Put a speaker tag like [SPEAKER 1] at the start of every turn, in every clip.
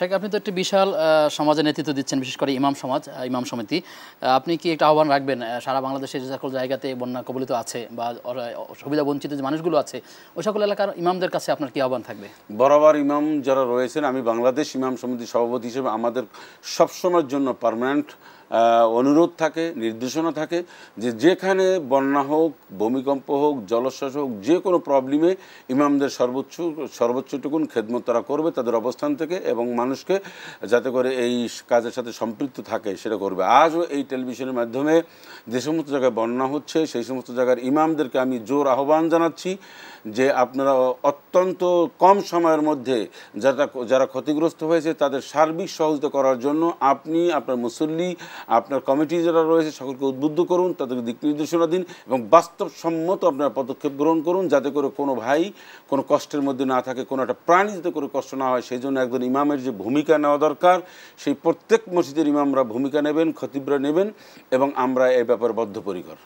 [SPEAKER 1] শেখ, আপনি তো একটি বিশাল সমাজের নেতৃত্ব দিচ্ছেন, বিশেষ করে ইমাম সমাজ, ইমাম সমিতি। আপনি কি একটা আহ্বান রাখবেন সারা বাংলাদেশের যে সকল জায়গাতে বন্যা কবলিত আছে বা সুবিধা বঞ্চিত যে মানুষগুলো আছে ওই সকল এলাকার ইমামদের কাছে আপনার কি আহ্বান থাকবে?
[SPEAKER 2] বরাবর ইমাম যারা রয়েছেন, আমি বাংলাদেশ ইমাম সমিতির সভাপতি হিসেবে আমাদের সবসময়ের জন্য পার্মানেন্ট অনুরোধ থাকে, নির্দেশনা থাকে যে যেখানে বন্যা হোক, ভূমিকম্প হোক, জলোচ্ছ্বাস হোক, যে কোনো প্রবলেমে ইমামদের সর্বোচ্চটুকুন খেদমত তারা করবে তাদের অবস্থান থেকে, এবং মানুষকে যাতে করে এই কাজের সাথে সম্পৃক্ত থাকে সেটা করবে। আজও এই টেলিভিশনের মাধ্যমে যে সমস্ত জায়গায় বন্যা হচ্ছে সেই সমস্ত জায়গার ইমামদেরকে আমি জোর আহ্বান জানাচ্ছি যে আপনারা অত্যন্ত কম সময়ের মধ্যে যারা ক্ষতিগ্রস্ত হয়েছে তাদের সার্বিক সহযোগিতা করার জন্য আপনি আপনার মুসল্লি, আপনার কমিটি যারা রয়েছে সকলকে উদ্বুদ্ধ করুন, তাদেরকে দিক নির্দেশনা দিন এবং বাস্তবসম্মত আপনারা পদক্ষেপ গ্রহণ করুন যাতে করে কোনো ভাই কোনো কষ্টের মধ্যে না থাকে, কোনো একটা প্রাণী যাতে করে কষ্ট না হয়। সেই জন্য একজন ইমামের যে ভূমিকা নেওয়া দরকার সেই প্রত্যেক মসজিদের ইমামরা ভূমিকা নেবেন, খতিবরা নেবেন, এবং আমরা এই ব্যাপারে বদ্ধপরিকর।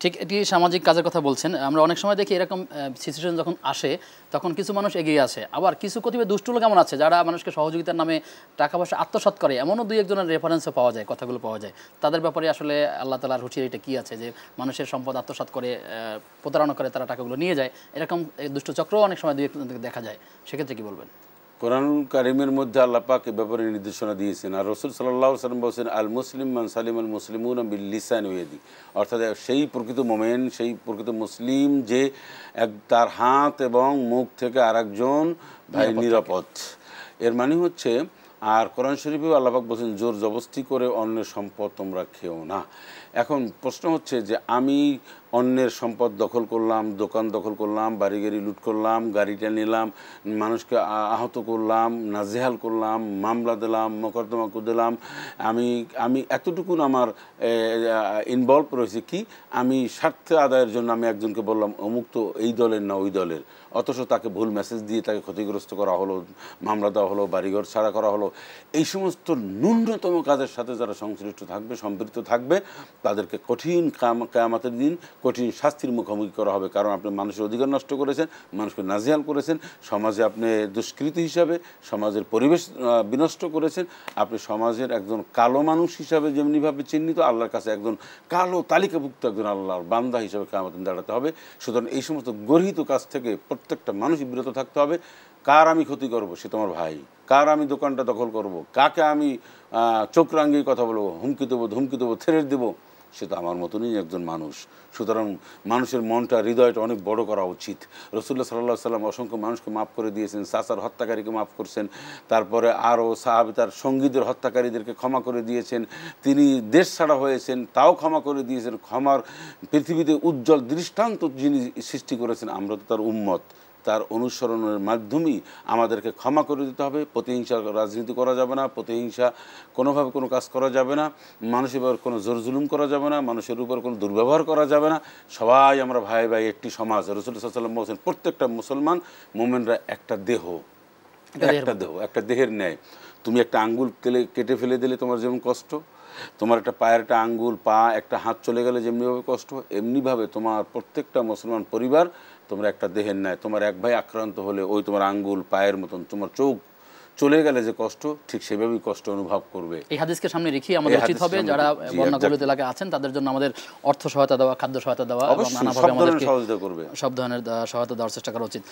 [SPEAKER 1] ঠিক, এটি সামাজিক কাজের কথা বলছেন। আমরা অনেক সময় দেখি এরকম সিচুয়েশন যখন আসে তখন কিছু মানুষ এগিয়ে আসে, আবার কিছু কতিপয় দুষ্ট লোক এমন আছে যারা মানুষকে সহযোগিতার নামে টাকা পয়সা আত্মসাৎ করে, এমনও দুই একজনের রেফারেন্সও পাওয়া যায়, কথাগুলো পাওয়া যায়। তাদের ব্যাপারে আসলে আল্লাহ তাআলার হুঁশিয়ারিটা কি আছে যে মানুষের সম্পদ আত্মসাৎ করে প্রতারণা করে তারা টাকাগুলো নিয়ে যায়, এরকম দুষ্ট চক্রও অনেক সময় দুই একজন দেখা যায়, সেক্ষেত্রে কি বলবেন?
[SPEAKER 2] কোরআনুল কারিমের মধ্যে আল্লাহ পাক এ ব্যাপারে নির্দেশনা দিয়েছেন, আর রাসূল সাল্লাল্লাহু আলাইহি ওয়াসাল্লাম বলেছেন আল মুসলিম মান সালিমাল মুসলিমুনা বিল লিসানি ওয়া ইয়াদি, অর্থাৎ সেই প্রকৃত মোমেন, সেই প্রকৃত মুসলিম যে তার হাত এবং মুখ থেকে আরেকজন ভাই নিরাপদ। এর মানে হচ্ছে, আর কোরআন শরীফেও আল্লাহ পাক বলেছেন জোর জবরদস্তি করে অন্যের সম্পদ তোমরা খেও না। এখন প্রশ্ন হচ্ছে যে আমি অন্যের সম্পদ দখল করলাম, দোকান দখল করলাম, বাড়ি গাড়ি লুট করলাম, গাড়িটা নিলাম, মানুষকে আহত করলাম, নাজেহাল করলাম, মামলা দিলাম, মোকদ্দমা দিলাম, আমি এতটুকুন আমার ইনভলভ রয়েছে কি, আমি স্বার্থ আদায়ের জন্য আমি একজনকে বললাম অমুক তো এই দলের না ওই দলের, অথচ তাকে ভুল মেসেজ দিয়ে তাকে ক্ষতিগ্রস্ত করা হলো, মামলা দেওয়া হলো, বাড়িঘর ছাড়া করা হলো। এই সমস্ত ন্যূনতম কাজের সাথে যারা সংশ্লিষ্ট থাকবে, সম্পৃক্ত থাকবে, তাদেরকে কঠিন কিয়ামতের দিন কঠিন শাস্তির মুখোমুখি করা হবে। কারণ আপনি মানুষের অধিকার নষ্ট করেছেন, মানুষকে নাজেহাল করেছেন, সমাজে আপনি দুষ্কৃতী হিসাবে সমাজের পরিবেশ বিনষ্ট করেছেন, আপনি সমাজের একজন কালো মানুষ হিসাবে যেমনিভাবে চিহ্নিত, আল্লাহর কাছে একজন কালো তালিকাভুক্ত একজন আল্লাহর বান্দা হিসাবে কিয়ামতের দিন দাঁড়াতে হবে। সুতরাং এই সমস্ত গর্হিত কাজ থেকে প্রত্যেকটা মানুষই বিরত থাকতে হবে। কার আমি ক্ষতি করব সে তোমার ভাই, কার আমি দোকানটা দখল করব, কাকে আমি চোখ রাঙিয়ে কথা বলবো, হুমকি দেবো, ধুমকি দেবো, থ্রেট দেবো, সে তো আমার মতনই একজন মানুষ। সুতরাং মানুষের মনটা, হৃদয়টা অনেক বড় করা উচিত। রাসূলুল্লাহ সাল্লাল্লাহু আলাইহি ওয়াসাল্লাম অসংখ্য মানুষকে মাফ করে দিয়েছেন, চাচার হত্যাকারীকে মাফ করছেন, তারপরে আরও সাহাবী তার সঙ্গীদের হত্যাকারীদেরকে ক্ষমা করে দিয়েছেন, তিনি দেশ ছাড়া হয়েছেন তাও ক্ষমা করে দিয়েছেন। ক্ষমার পৃথিবীতে উজ্জ্বল দৃষ্টান্ত যিনি সৃষ্টি করেছেন, আমরা তো তার উম্মত, তার অনুসরণের মাধ্যমেই আমাদেরকে ক্ষমা করে দিতে হবে। প্রতিহিংসা রাজনীতি করা যাবে না, প্রতিহিংসা কোনোভাবে কোনো কাজ করা যাবে না, মানুষের উপর কোনো জোর জুলুম করা যাবে না, মানুষের উপর কোনো দুর্ব্যবহার করা যাবে না। সবাই আমরা ভাই ভাই, একটি সমাজ। রাসূলুল্লাহ সাল্লাল্লাহু আলাইহি ওয়াসাল্লাম বলেছেন প্রত্যেকটা মুসলমান মুমিনরা একটা দেহ, একটা দেহের ন্যায়। তুমি একটা আঙ্গুল কেটে ফেলে দিলে তোমার যেমন কষ্ট, তোমার একটা পায়ের একটা আঙ্গুল, পা, একটা হাত চলে গেলে যেমনিভাবে কষ্ট, এমনিভাবে তোমার প্রত্যেকটা মুসলমান পরিবার তোমরা একটা দেহের ন্যায়। তোমার এক ভাই আক্রান্ত হলে ওই তোমার আঙ্গুল পায়ের মতন, তোমার চোখ চলে গেলে যে কষ্ট, ঠিক সেভাবেই কষ্ট অনুভব করবে।
[SPEAKER 1] এই হাদিসকে সামনে রেখে আমাদের উচিত হবে যারা বন্যা কবলিত এলাকায় আছেন তাদের জন্য আমাদের অর্থ সহায়তা দেওয়া, খাদ্য সহায়তা দেওয়া, নানাভাবে আমাদেরকে সব ধরনের সহায়তা দেওয়ার চেষ্টা করা উচিত।